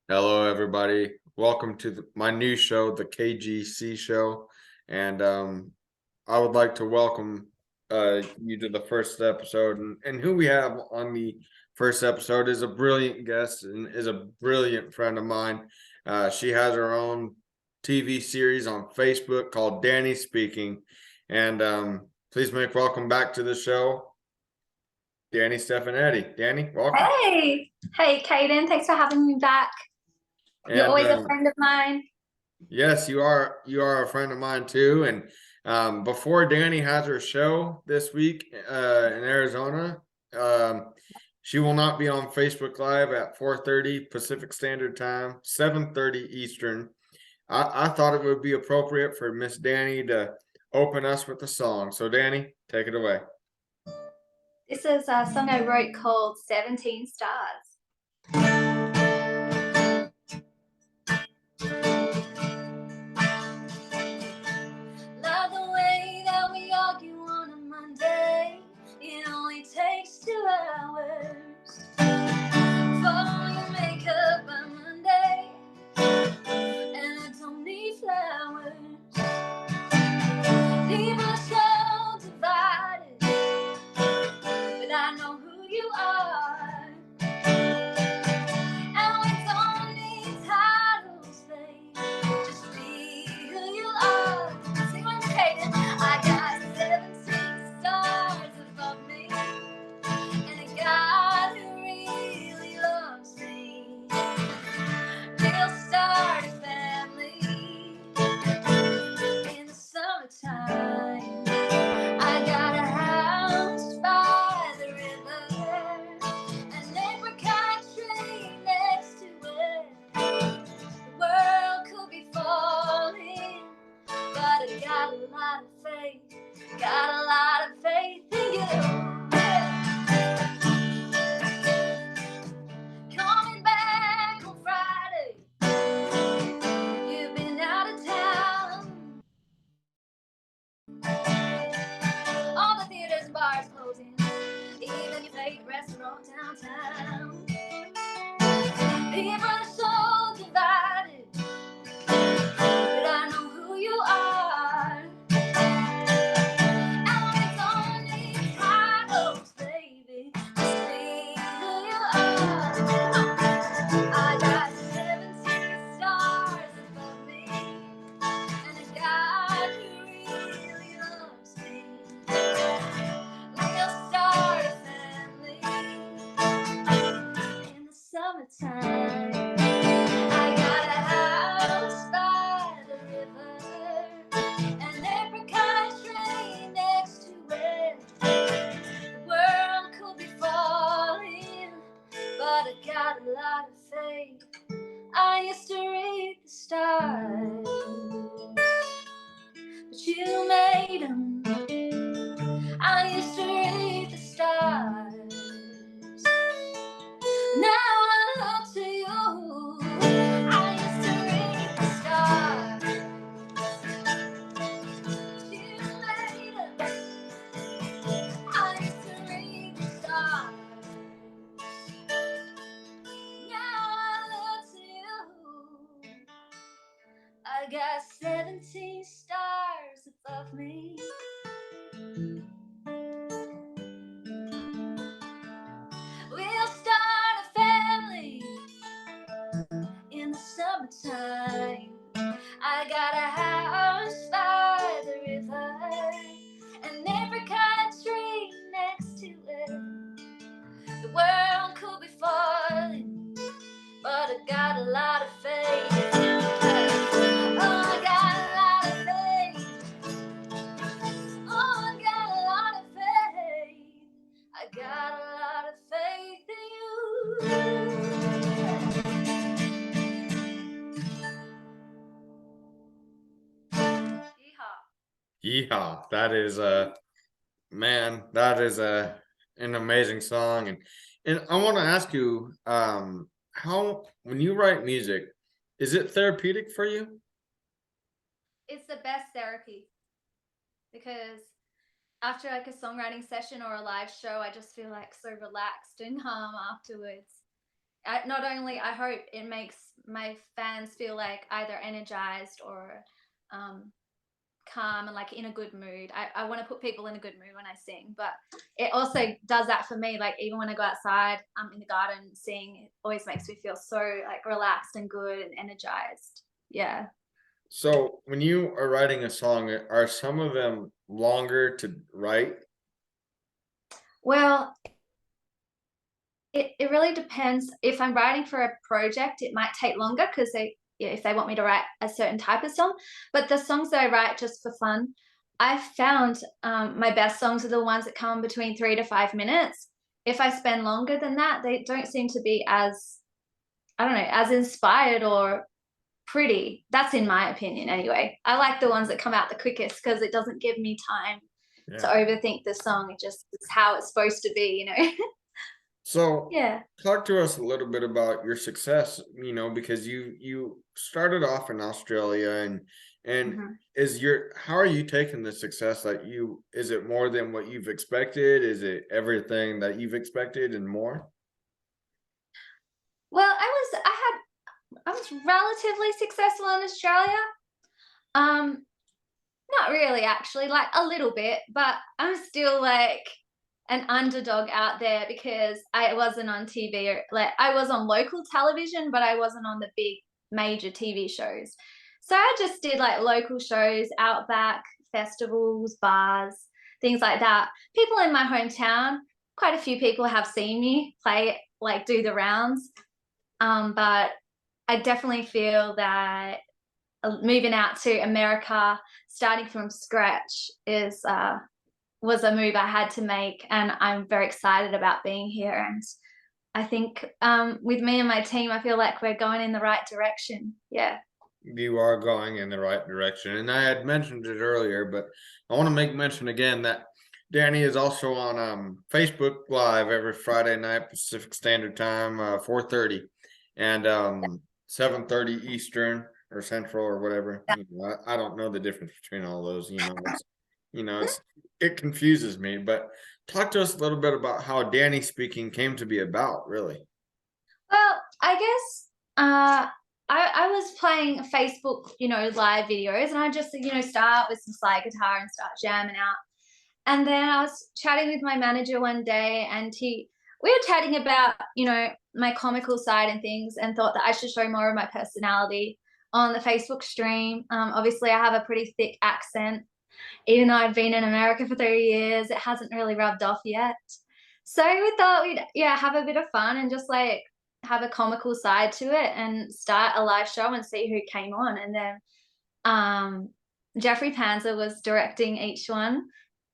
Hello, everybody. Welcome to my new show, the KGC Show, and I would like to welcome you to the first episode. And who we have on the first episode is a brilliant guest and is a brilliant friend of mine. She has her own TV series on Facebook called Danni Speaking, and please make welcome back to the show, Danni Stefanetti. Danni, welcome. Hey, Kaden, thanks for having me back. You're And always a friend of mine. Yes, you are a friend of mine too. And before Danni has her show this week in Arizona, she will not be on Facebook Live at 4:30 Pacific Standard Time, 7:30 Eastern. I thought it would be appropriate for Miss Danni to open us with a song. So Danni, take it away. This is a song I wrote called 17 Stars. Love the way that we argue on a Monday. It only takes 2 hours. For your makeup by Monday, and I don't need flowers. People are so divided, but I know who you are. And we don't need titles, babe. Just be who you are. Sing like Kaden. I got 17 stars above me, and a God who really loves me. We'll start a family in the summertime. I got a house by the river, an apricot tree next to it. The world could be falling, but I got a lot of faith. Got a lot of faith in you. Coming back on Friday. You've been out of town. All the theaters and bars closing, even your favorite restaurant downtown. People are so divided, but I know who you are. And we don't need titles, baby. Just be who you are. I got 17 stars above me, and a God who really loves me. We'll start a family in the summertime. I got a house by the river, an apricot tree next to it. The world could be falling, but I got a lot of faith. I used to read the stars, but you made them. I used to read the stars. Now I look to you. I used to read the stars. You made them. I used to read the stars. Now I look to you. I got 17 stars above me. We'll start a family in the summertime. I got a house by the river, an apricot tree next to it. The world could be falling, but I got a lot of faith. Oh, I got a lot of faith. Oh, I got a lot of faith. I got a lot of faith in you. Yeehaw! That is man, that is an amazing song. And I want to ask you, how when you write music, is it therapeutic for you? It's the best therapy because after like a songwriting session or a live show, I just feel like so relaxed and calm afterwards. not only I hope it makes my fans feel like either energized or calm and like in a good mood. I want to put people in a good mood when I sing, but it also does that for me. Like even when I go outside, in the garden, sing, it always makes me feel so like relaxed and good and energized. Yeah. So when you are writing a song, are some of them longer to write? Well, it really depends. If I'm writing for a project, it might take longer because if they want me to write a certain type of song. But the songs that I write just for fun, I've found my best songs are the ones that come between 3 to 5 minutes. If I spend longer than that, they don't seem to be as, I don't know, as inspired or pretty. That's in my opinion anyway. I like the ones that come out the quickest because it doesn't give me time to Yeah. overthink the song. It just is how it's supposed to be, you know? So Yeah. talk to us a little bit about your success, because you started off in Australia and Mhm. is your how are you taking the success that is it more than what you've expected? Is it everything that you've expected and more? Well, I was relatively successful in Australia. Um, Not really actually, like a little bit, but I'm still like an underdog out there because I wasn't on TV or like I was on local television, but I wasn't on the big major TV shows. So I just did like local shows, outback, festivals, bars, things like that. People in my hometown, quite a few people have seen me play, like do the rounds. But I definitely feel that moving out to America, starting from scratch, is was a move I had to make, and I'm very excited about being here. And I think with me and my team, I feel like we're going in the right direction. Yeah. You are going in the right direction. And I had mentioned it earlier, but I want to make mention again that Danny is also on Facebook Live every Friday night Pacific Standard Time, 4:30 and 7:30 Eastern or Central or whatever. I don't know the difference between all those. It confuses me. But talk to us a little bit about how Danny speaking came to be about, really. Well, I guess I was playing Facebook, live videos, and I just, start with some slide guitar and start jamming out. And then I was chatting with my manager one day, and we were chatting about, my comical side and things, and thought that I should show more of my personality on the Facebook stream. Obviously, I have a pretty thick accent. Even though I've been in America for 30 years, it hasn't really rubbed off yet. So we thought we'd, yeah, have a bit of fun and just like have a comical side to it and start a live show and see who came on. And then um, Jeffrey Panzer was directing each one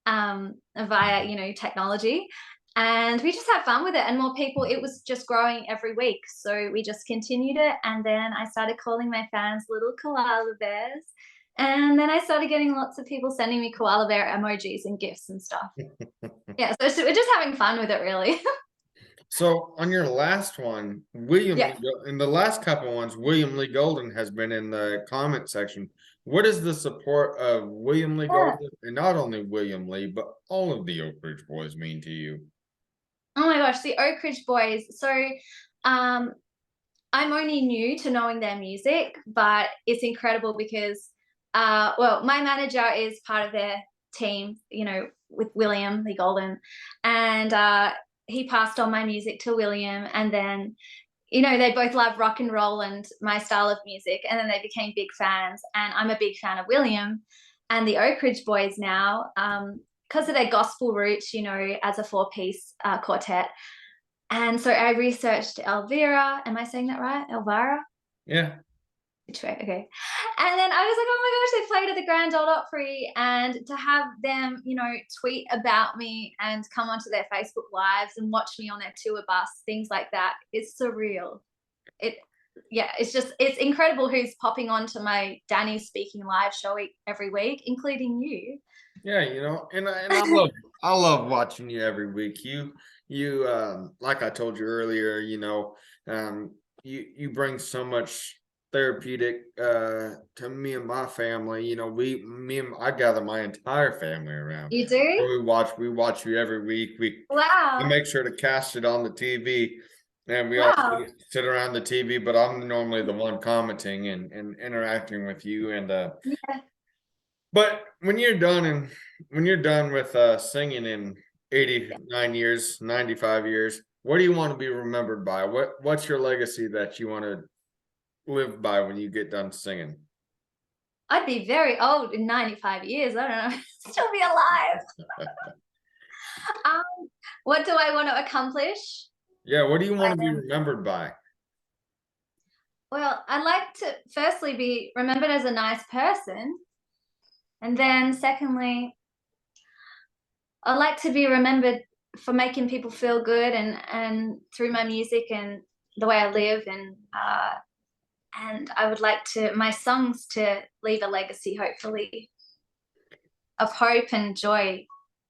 via, technology. And we just had fun with it, and more people, it was just growing every week. So we just continued it. And then I started calling my fans little koala bears. And then I started getting lots of people sending me koala bear emojis and gifts and stuff. Yeah, so we're just having fun with it, really. So on your last one, William Yeah. in the last couple ones, William Lee Golden has been in the comment section. What is the support of William Lee Yeah. Golden, and not only William Lee, but all of the Oak Ridge Boys mean to you? Oh my gosh, the Oak Ridge Boys. So um, I'm only new to knowing their music, but it's incredible because, well, my manager is part of their team, with William Lee Golden, and he passed on my music to William, and then, they both love rock and roll and my style of music, and then they became big fans, and I'm a big fan of William and the Oak Ridge Boys now, because of their gospel roots, as a four-piece quartet. And so I researched Elvira. Am I saying that right? Elvira? Yeah. Which way? Okay. And then I was like, oh my gosh, they played at the Grand Ole Opry. And to have them, tweet about me and come onto their Facebook Lives and watch me on their tour bus, things like that, it's surreal. Yeah, it's incredible who's popping onto my Danny speaking live show every week, including you. Yeah, and I love watching you every week. You like I told you earlier, you bring so much therapeutic to me and my family. I gather my entire family around. You do? We watch you every week. We Wow. make sure to cast it on the TV. and we all Wow. sit around the TV, but I'm normally the one commenting and interacting with you. And Yeah. but when you're done with singing in 89 years, 95 years, what do you want to be remembered by? What's your legacy that you want to live by when you get done singing? I'd be very old in 95 years. I don't know. Still be alive. Um, what do I want to accomplish? Yeah, what do you want to be Um, remembered by? well, I'd like to firstly be remembered as a nice person. And then secondly, I like to be remembered for making people feel good and through my music and the way I live and I would like to my songs to leave a legacy hopefully of hope and joy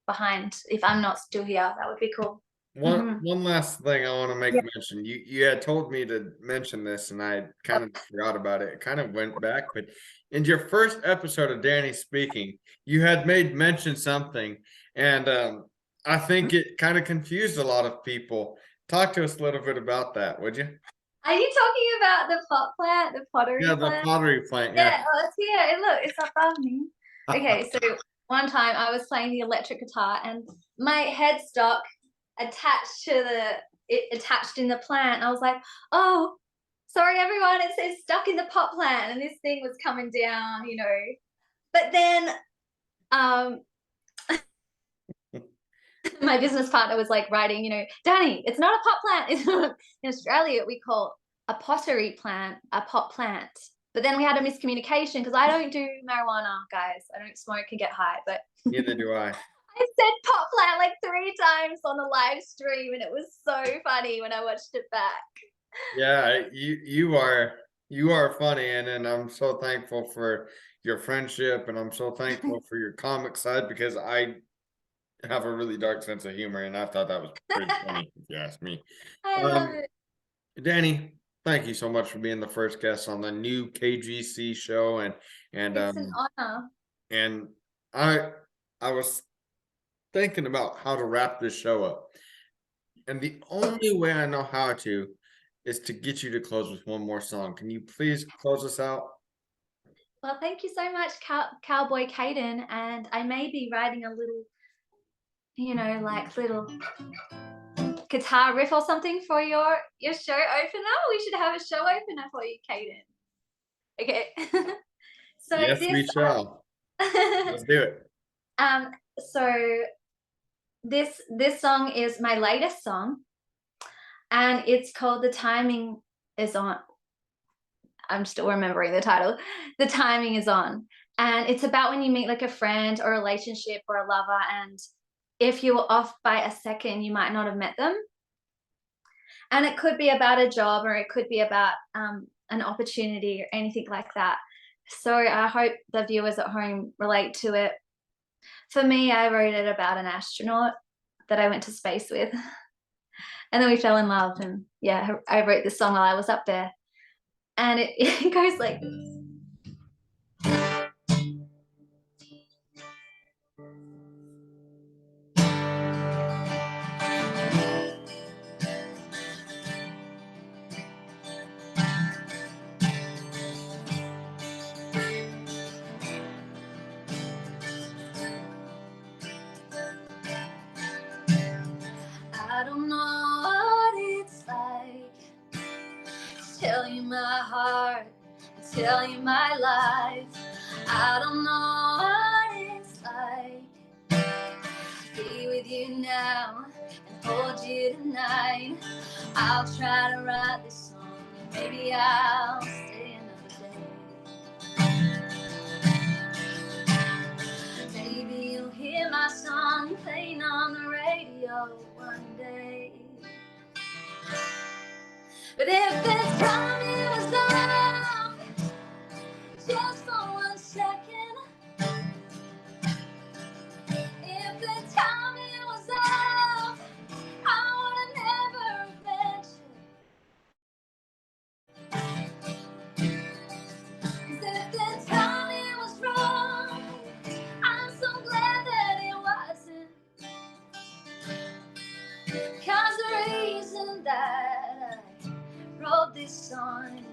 behind if I'm not still here. That would be cool. One Mhm. one last thing I want to make Yeah. mention. You had told me to mention this, and I kind of forgot about it. It kind of went back, but in your first episode of Danny speaking, you had made mention something, and I think it kind of confused a lot of people. Talk to us a little bit about that, would you? Are you talking about the pot plant, the Yeah, pottery the plant? pottery plant. Yeah. Yeah, oh, it's here. Look, it's above me. Okay, so one time I was playing the electric guitar and my headstock attached to it attached in the plant. I was like, oh, sorry everyone, it says stuck in the pot plant, and this thing was coming down, you know. But then um my business partner was like writing, you know, Danny, it's not a pot plant. In Australia, we call a pottery plant a pot plant. But then we had a miscommunication because I don't do marijuana, guys. I don't smoke and get high. But Neither do I. I said pot plant like 3 times on the live stream, and it was so funny when I watched it back. Yeah, you are funny, and I'm so thankful for your friendship, and I'm so thankful for your comic side because I have a really dark sense of humor, and I thought that was pretty funny, if you ask me. I love Um, it. Danny, thank you so much for being the first guest on the new KGC show, and It's an honor. and I I was thinking about how to wrap this show up, and the only way I know how to is to get you to close with one more song. Can you please close us out? Well, thank you so much, Cowboy Caden. And I may be writing a little, you know, like little guitar riff or something for your show opener. We should have a show opener for you, Caden. Okay. So Yes, this we shall. Let's do it. um so this song is my latest song and it's called The Timing Is On. I'm still remembering the title. The Timing Is On. And it's about when you meet like a friend or a relationship or a lover, and if you were off by a second, you might not have met them. And it could be about a job or it could be about an opportunity or anything like that. So I hope the viewers at home relate to it. For me, I wrote it about an astronaut that I went to space with. And then we fell in love. And yeah, I wrote this song while I was up there. And it goes like this. I don't know what it's like to tell you my heart, to tell you my life. I don't know what it's like to be with you now and hold you tonight. I'll try to write this song, maybe I'll stay another day. Maybe you'll hear my song playing on the radio one day. But if this time it was off, just for 1 second, if the time it was off, I would have never met you. 'Cause if the time it was wrong, I'm so glad that it wasn't. 'Cause the reason that wrote this song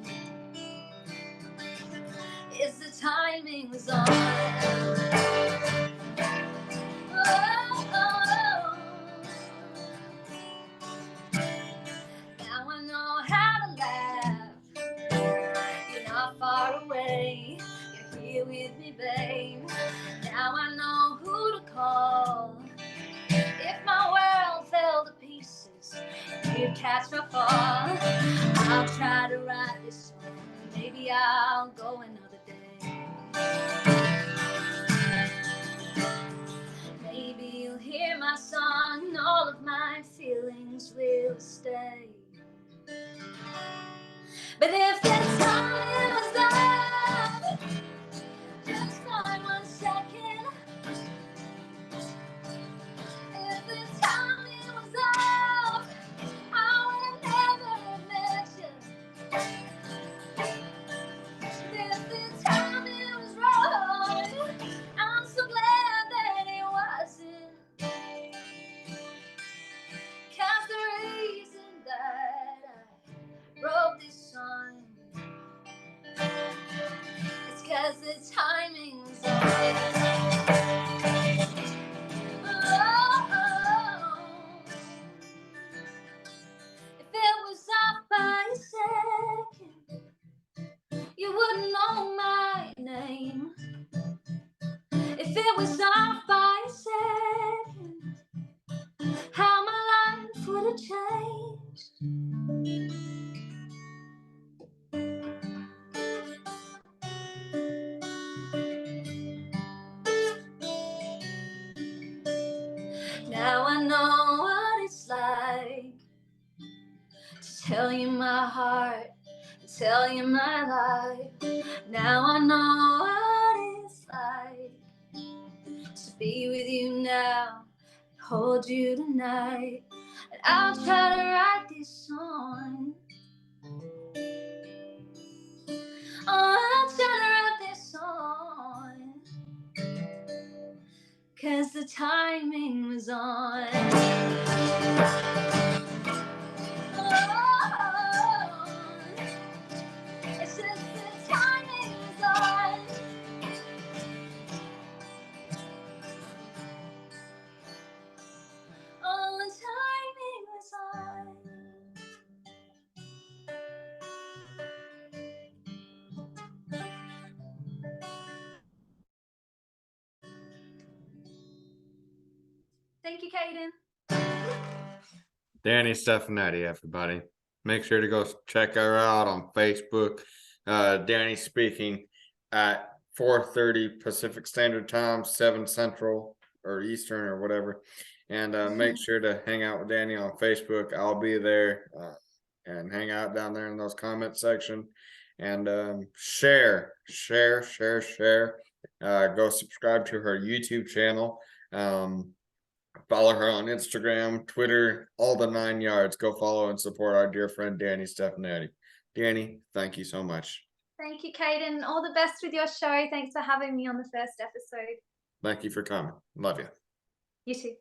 is the timing was on. Oh, now I know how to laugh. You're not far away. You're here with me, babe. Now I know who to call. If my world fell to pieces, you'd catch my fall. I'll try to write this song. Maybe I'll go another day. Maybe you'll hear my song and all of my feelings will stay. But if this time was up, just for 1 second. If this time was up, I would have never met you. If this time was wrong, I'm so glad that it wasn't. 'Cause the reason that I wrote this song is 'cause the timing was on. Oh, if it was off by a second, you wouldn't know my name. If it was off by a second, how my life would have changed. Now I know what it's like to tell you my heart, to tell you my life. Now I know what it's like to be with you now, hold you tonight. And I'll try to write this song. Oh, I'll try to write this song, 'cause the timing was on. Oh, it's just the timing was on. Oh, the timing was on. Thank you, Caden. Danni Stefanetti, everybody. Make sure to go check her out on Facebook. Danni speaking at 4:30 Pacific Standard Time, 7 Central or Eastern or whatever. And make sure to hang out with Danni on Facebook. I'll be there and hang out down there in those comment section. And share. Go subscribe to her YouTube channel. Follow her on Instagram, Twitter, all the 9 yards. Go follow and support our dear friend Danni Stefanetti. Danni, thank you so much. Thank you, Caden. All the best with your show. Thanks for having me on the first episode. Thank you for coming. Love you. You too.